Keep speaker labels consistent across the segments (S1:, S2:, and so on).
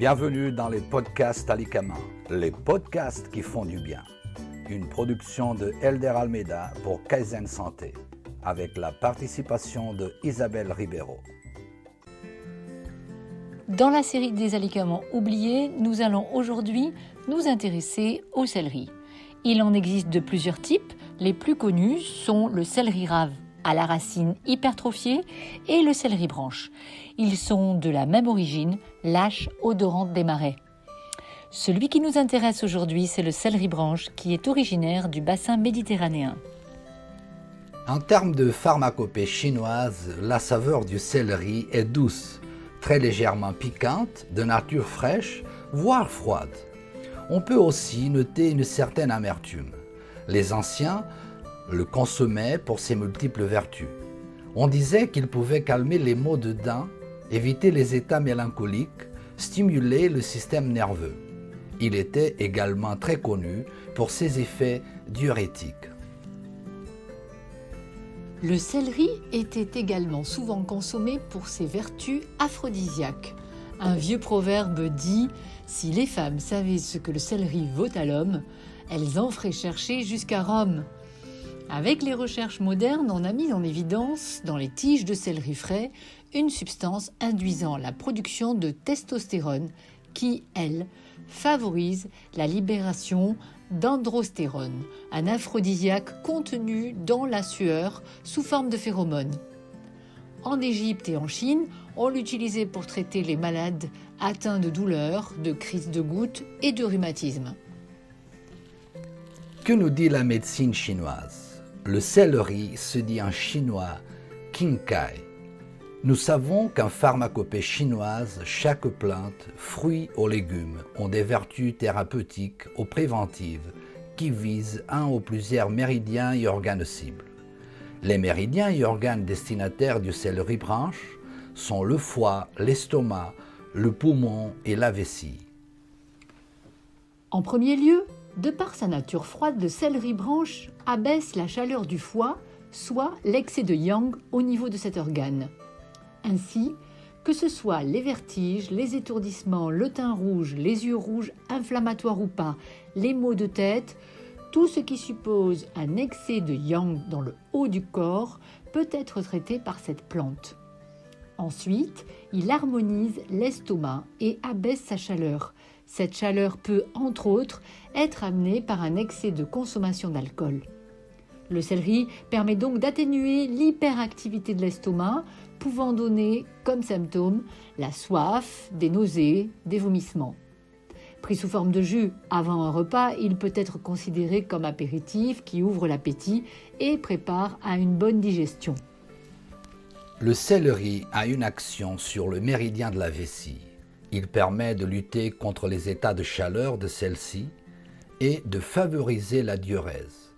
S1: Bienvenue dans les podcasts Alikama, les podcasts qui font du bien. Une production de Elder Almeida pour Kaizen Santé, avec la participation de Isabelle Ribeiro.
S2: Dans la série des alicaments oubliés, nous allons aujourd'hui nous intéresser au céleri. Il en existe de plusieurs types. Les plus connus sont le céleri rave à la racine hypertrophiée et le céleri branche. Ils sont de la même origine, lâche odorante des marais. Celui qui nous intéresse aujourd'hui, c'est le céleri branche qui est originaire du bassin méditerranéen.
S1: En termes de pharmacopée chinoise, la saveur du céleri est douce, très légèrement piquante, de nature fraîche, voire froide. On peut aussi noter une certaine amertume. Les anciens le consommaient pour ses multiples vertus. On disait qu'il pouvait calmer les maux de dents, éviter les états mélancoliques, stimuler le système nerveux. Il était également très connu pour ses effets diurétiques.
S2: Le céleri était également souvent consommé pour ses vertus aphrodisiaques. Un vieux proverbe dit « Si les femmes savaient ce que le céleri vaut à l'homme, elles en feraient chercher jusqu'à Rome ». Avec les recherches modernes, on a mis en évidence, dans les tiges de céleri frais, une substance induisant la production de testostérone qui, elle, favorise la libération d'androstérone, un aphrodisiaque contenu dans la sueur sous forme de phéromones. En Égypte et en Chine, on l'utilisait pour traiter les malades atteints de douleurs, de crises de gouttes et de rhumatisme.
S1: Que nous dit la médecine chinoise ? Le céleri se dit en chinois qingkai. Nous savons qu'en pharmacopée chinoise, chaque plante, fruit ou légume ont des vertus thérapeutiques ou préventives qui visent un ou plusieurs méridiens et organes cibles. Les méridiens et organes destinataires du céleri branche sont le foie, l'estomac, le poumon et la vessie.
S2: En premier lieu, de par sa nature froide, le céleri branche abaisse la chaleur du foie, soit l'excès de yang au niveau de cet organe. Ainsi, que ce soit les vertiges, les étourdissements, le teint rouge, les yeux rouges, inflammatoires ou pas, les maux de tête, tout ce qui suppose un excès de yang dans le haut du corps peut être traité par cette plante. Ensuite, il harmonise l'estomac et abaisse sa chaleur. Cette chaleur peut, entre autres, être amenée par un excès de consommation d'alcool. Le céleri permet donc d'atténuer l'hyperactivité de l'estomac, pouvant donner comme symptômes la soif, des nausées, des vomissements. Pris sous forme de jus avant un repas, il peut être considéré comme apéritif qui ouvre l'appétit et prépare à une bonne digestion.
S1: Le céleri a une action sur le méridien de la vessie. Il permet de lutter contre les états de chaleur de celle-ci et de favoriser la diurèse.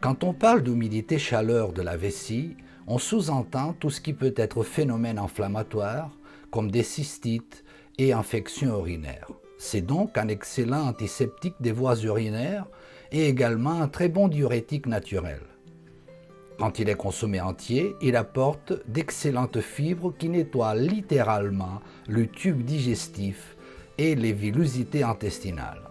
S1: Quand on parle d'humidité-chaleur de la vessie, on sous-entend tout ce qui peut être phénomène inflammatoire, comme des cystites et infections urinaires. C'est donc un excellent antiseptique des voies urinaires et également un très bon diurétique naturel. Quand il est consommé entier, il apporte d'excellentes fibres qui nettoient littéralement le tube digestif et les villosités intestinales.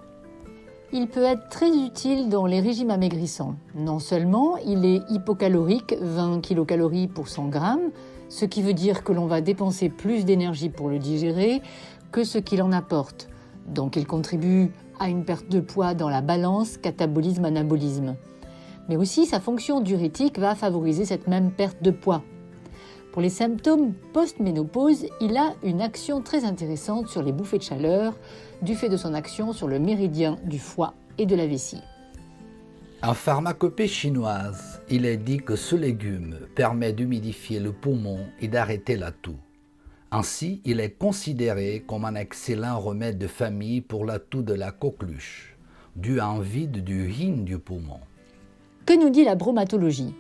S2: Il peut être très utile dans les régimes amaigrissants. Non seulement il est hypocalorique, 20 kcal pour 100 grammes, ce qui veut dire que l'on va dépenser plus d'énergie pour le digérer que ce qu'il en apporte. Donc il contribue à une perte de poids dans la balance catabolisme-anabolisme. Mais aussi sa fonction diurétique va favoriser cette même perte de poids. Pour les symptômes post-ménopause, il a une action très intéressante sur les bouffées de chaleur, du fait de son action sur le méridien du foie et de la vessie.
S1: En pharmacopée chinoise, il est dit que ce légume permet d'humidifier le poumon et d'arrêter la toux. Ainsi, il est considéré comme un excellent remède de famille pour la toux de la coqueluche, due à un vide du yin du poumon.
S2: Que nous dit la bromatologie ?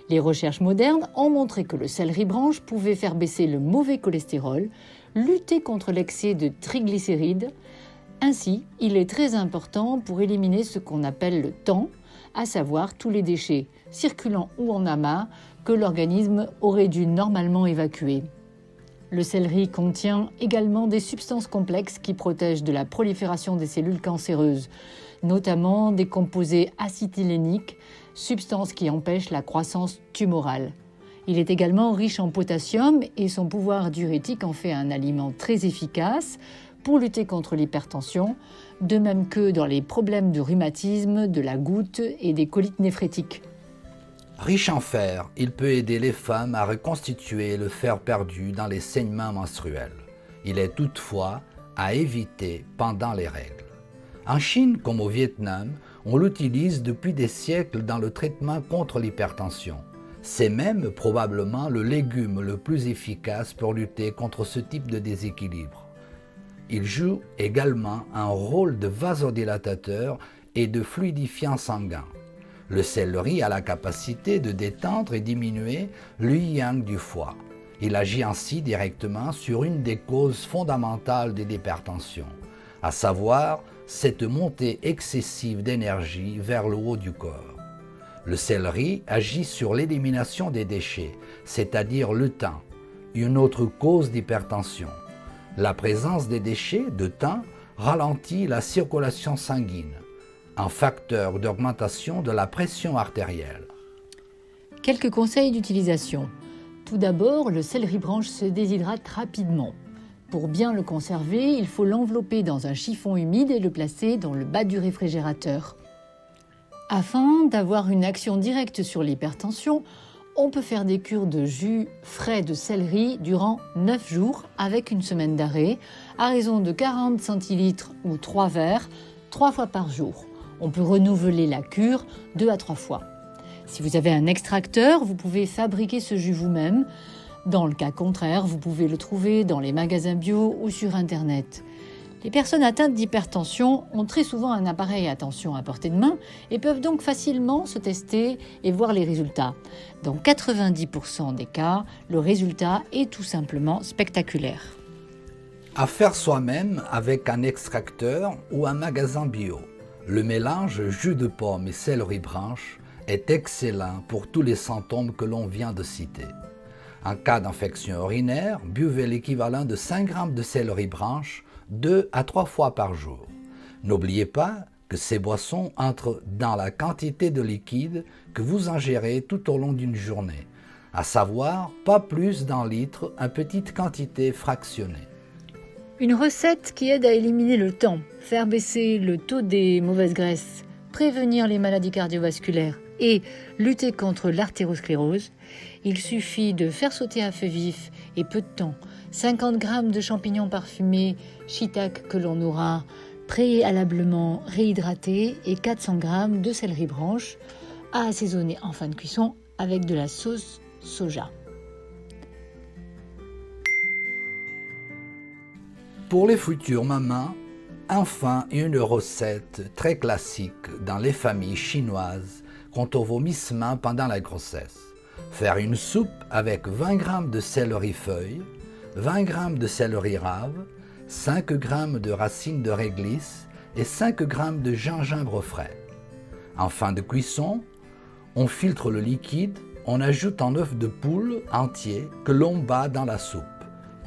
S2: Les recherches modernes ont montré que le céleri branche pouvait faire baisser le mauvais cholestérol, lutter contre l'excès de triglycérides. Ainsi, il est très important pour éliminer ce qu'on appelle le TAN, à savoir tous les déchets, circulant ou en amas, que l'organisme aurait dû normalement évacuer. Le céleri contient également des substances complexes qui protègent de la prolifération des cellules cancéreuses, notamment des composés acétyléniques, substances qui empêchent la croissance tumorale. Il est également riche en potassium et son pouvoir diurétique en fait un aliment très efficace pour lutter contre l'hypertension, de même que dans les problèmes de rhumatisme, de la goutte et des colites néphrétiques.
S1: Riche en fer, il peut aider les femmes à reconstituer le fer perdu dans les saignements menstruels. Il est toutefois à éviter pendant les règles. En Chine comme au Vietnam, on l'utilise depuis des siècles dans le traitement contre l'hypertension. C'est même probablement le légume le plus efficace pour lutter contre ce type de déséquilibre. Il joue également un rôle de vasodilatateur et de fluidifiant sanguin. Le céleri a la capacité de détendre et diminuer le yang du foie. Il agit ainsi directement sur une des causes fondamentales de l'hypertension, à savoir cette montée excessive d'énergie vers le haut du corps. Le céleri agit sur l'élimination des déchets, c'est-à-dire le thym, une autre cause d'hypertension. La présence des déchets de thym ralentit la circulation sanguine, un facteur d'augmentation de la pression artérielle.
S2: Quelques conseils d'utilisation. Tout d'abord, le céleri branche se déshydrate rapidement. Pour bien le conserver, il faut l'envelopper dans un chiffon humide et le placer dans le bas du réfrigérateur. Afin d'avoir une action directe sur l'hypertension, on peut faire des cures de jus frais de céleri durant 9 jours avec une semaine d'arrêt, à raison de 40 centilitres ou 3 verres, 3 fois par jour. On peut renouveler la cure 2 à 3 fois. Si vous avez un extracteur, vous pouvez fabriquer ce jus vous-même. Dans le cas contraire, vous pouvez le trouver dans les magasins bio ou sur Internet. Les personnes atteintes d'hypertension ont très souvent un appareil à tension à portée de main et peuvent donc facilement se tester et voir les résultats. Dans 90% des cas, le résultat est tout simplement spectaculaire.
S1: À faire soi-même avec un extracteur ou un magasin bio. Le mélange jus de pomme et céleri branche est excellent pour tous les symptômes que l'on vient de citer. En cas d'infection urinaire, buvez l'équivalent de 5 g de céleri branche 2 à 3 fois par jour. N'oubliez pas que ces boissons entrent dans la quantité de liquide que vous ingérez tout au long d'une journée, à savoir pas plus d'un litre en petite quantité fractionnée.
S2: Une recette qui aide à éliminer le temps, faire baisser le taux des mauvaises graisses, prévenir les maladies cardiovasculaires et lutter contre l'artérosclérose. Il suffit de faire sauter à feu vif et peu de temps 50 g de champignons parfumés shiitake que l'on aura préalablement réhydratés et 400 g de céleri branche à assaisonner en fin de cuisson avec de la sauce soja.
S1: Pour les futures mamans, enfin une recette très classique dans les familles chinoises quant au vomissement pendant la grossesse. Faire une soupe avec 20 g de céleri feuille, 20 g de céleri rave, 5 g de racines de réglisse et 5 g de gingembre frais. En fin de cuisson, on filtre le liquide, on ajoute un œuf de poule entier que l'on bat dans la soupe.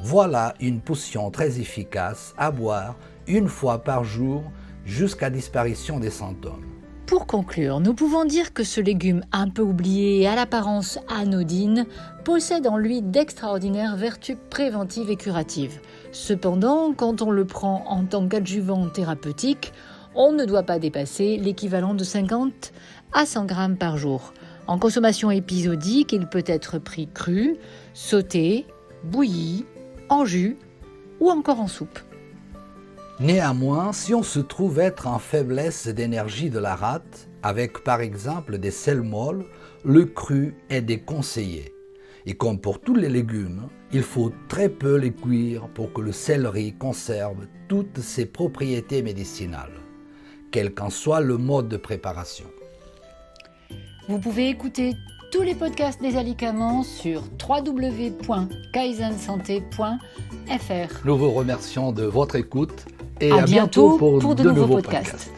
S1: Voilà une potion très efficace à boire une fois par jour jusqu'à disparition des symptômes.
S2: Pour conclure, nous pouvons dire que ce légume un peu oublié et à l'apparence anodine possède en lui d'extraordinaires vertus préventives et curatives. Cependant, quand on le prend en tant qu'adjuvant thérapeutique, on ne doit pas dépasser l'équivalent de 50 à 100 g par jour. En consommation épisodique, il peut être pris cru, sauté, bouilli, en jus ou encore en soupe.
S1: Néanmoins, si on se trouve être en faiblesse d'énergie de la rate, avec par exemple des sels molles, le cru est déconseillé. Et comme pour tous les légumes, il faut très peu les cuire pour que le céleri conserve toutes ses propriétés médicinales, quel qu'en soit le mode de préparation.
S2: Vous pouvez écouter tous les podcasts des alicaments sur www.kaizensanté.fr.
S1: Nous vous remercions de votre écoute et
S2: à
S1: bientôt pour
S2: de nouveaux podcasts.